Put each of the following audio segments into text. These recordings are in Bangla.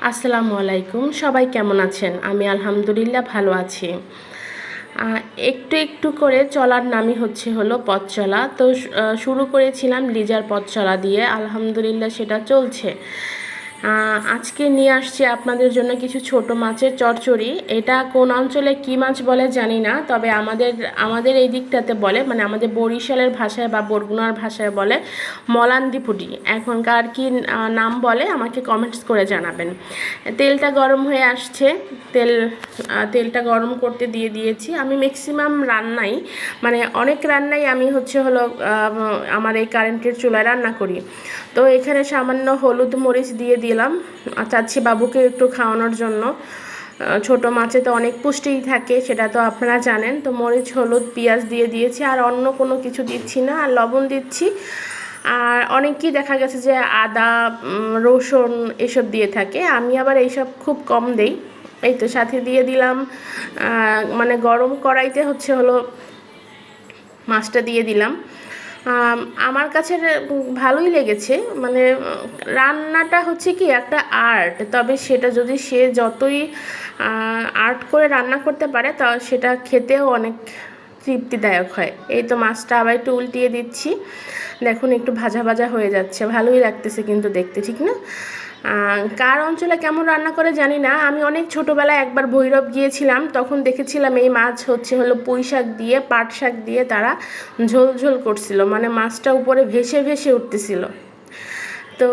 আসসালামু আলাইকুম, সবাই কেমন আছেন? আমি আলহামদুলিল্লাহ ভালো আছি। একটু একটু করে চলার নামই হলো পথ চলা। তো শুরু করেছিলাম লিজার পথ চলা দিয়ে, আলহামদুলিল্লাহ সেটা চলছে। আজকে নিয়ে আসছি আপনাদের জন্য কিছু ছোট মাছের চচ্চড়ি। এটা কোন অঞ্চলে কি মাছ বলে জানি না, তবে আমাদের এই দিকটাতে বলে, মানে আমাদের বরিশালের ভাষায় বা বরগুনার ভাষায় বলে মলান্দিপুটি। এখনকার কি নাম বলে আমাকে কমেন্টস করে জানাবেন। তেলটা গরম হয়ে আসছে, তেলটা গরম করতে দিয়ে দিয়েছি। আমি ম্যাক্সিমাম রান্নাই, মানে অনেক রান্নাই আমি আমার এই কারেন্টের চুলায় রান্না করি। তো এখানে সামান্য হলুদ মরিচ দিয়ে দিলাম, চাচ্ছি বাবুকে একটু খাওয়ানোর জন্য। ছোট মাছে তো অনেক পুষ্টিই থাকে, সেটা তো আপনারা জানেন। তো মরিচ, হলুদ, পেঁয়াজ দিয়ে দিয়েছি, আর অন্য কোনো কিছু দিচ্ছি না। আর লবণ দিচ্ছি। আর অনেকেই দেখা গেছে যে আদা, রসুন এসব দিয়ে থাকে, আমি আবার এইসব খুব কম দেই। এই তো সাথে দিয়ে দিলাম, মানে গরম কড়াইতে মাছটা দিয়ে দিলাম। আমার কাছে ভালোই লেগেছে। মানে রান্নাটা হচ্ছে কি একটা আর্ট, তবে সেটা যদি সে যতই আর্ট করে রান্না করতে পারে, তা সেটা খেতেও অনেক তৃপ্তিদায়ক হয়। এই তো মাছটা আবার একটু উল্টিয়ে দিচ্ছি, দেখুন একটু ভাজা ভাজা হয়ে যাচ্ছে, ভালোই লাগতেছে কিন্তু দেখতে, ঠিক না? কার অঞ্চলে কেমন রান্না করে জানি না। আমি অনেক ছোটোবেলায় একবার ভৈরব গিয়েছিলাম, তখন দেখেছিলাম এই মাছ পুঁই শাক দিয়ে, পাট শাক দিয়ে তারা ঝোল ঝোল করছিল, মানে মাছটা উপরে ভেসে ভেসে উঠতেছিল। তো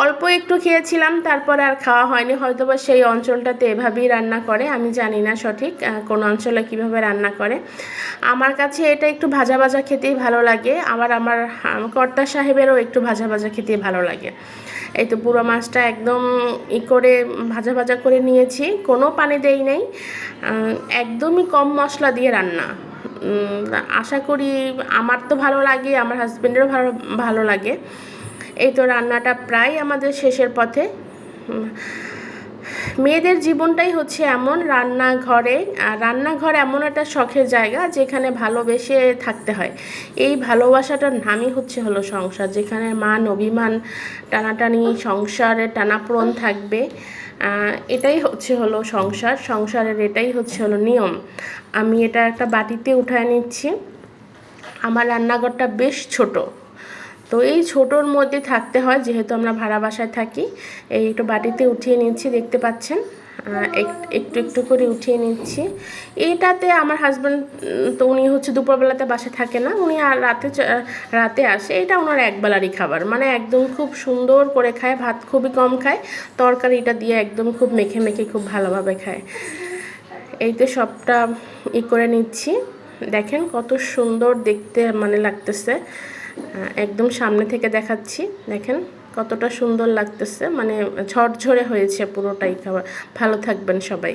অল্প একটু খেয়েছিলাম, তারপরে আর খাওয়া হয়নি। হয়তোবা সেই অঞ্চলটাতে এভাবেই রান্না করে, আমি জানি না সঠিক কোন অঞ্চলে কিভাবে রান্না করে। আমার কাছে এটা একটু ভাজা ভাজা খেতেই ভালো লাগে, আমার কর্তা সাহেবেরও একটু ভাজা ভাজা খেতেই ভালো লাগে। এই তো পুরো মাছটা একদম করে ভাজা ভাজা করে নিয়েছি, কোনো পানি দেই নেই, একদমই কম মশলা দিয়ে রান্না। আশা করি আমার তো ভালো লাগে, আমার হাজবেন্ডেরও ভালো ভালো লাগে। এই তো রান্নাটা প্রায় আমাদের শেষের পথে। মেয়েদের জীবনটাই এমন, রান্নাঘর এমন একটা শখের জায়গা যেখানে ভালোবেসে থাকতে হয়। এই ভালোবাসাটার নামই সংসার, যেখানে মান অভিমান টানাটানি, সংসারের টানাপোড়েন থাকবে। এটাই সংসারের এটাই নিয়ম। আমি এটা একটা বাটিতে উঠায় নিচ্ছি। আমার রান্নাঘরটা বেশ ছোট, তো এই ছোটোর মধ্যে থাকতে হয়, যেহেতু আমরা ভাড়া বাসায় থাকি। এই একটু বাটিতে উঠিয়ে নিচ্ছি, দেখতে পাচ্ছেন, একটু একটু করে উঠিয়ে নিচ্ছি। এইটাতে আমার হাজব্যান্ড তো উনি দুপুরবেলাতে বাসায় থাকে না, উনি আর রাতে আসে। এটা ওনার একবেলারই খাবার, মানে একদম খুব সুন্দর করে খায়, ভাত খুবই কম খায়, তরকারিটা দিয়ে একদম খুব মেখে মেখে খুব ভালোভাবে খায়। এই তো সবটা করে নিচ্ছি, দেখেন কত সুন্দর দেখতে মানে লাগতেছে। একদম সামনে থেকে দেখাচ্ছি, দেখেন কতটা সুন্দর লাগতেছে, মানে ঝরঝরে হয়েছে পুরোটাই খাবার। ভালো থাকবেন সবাই।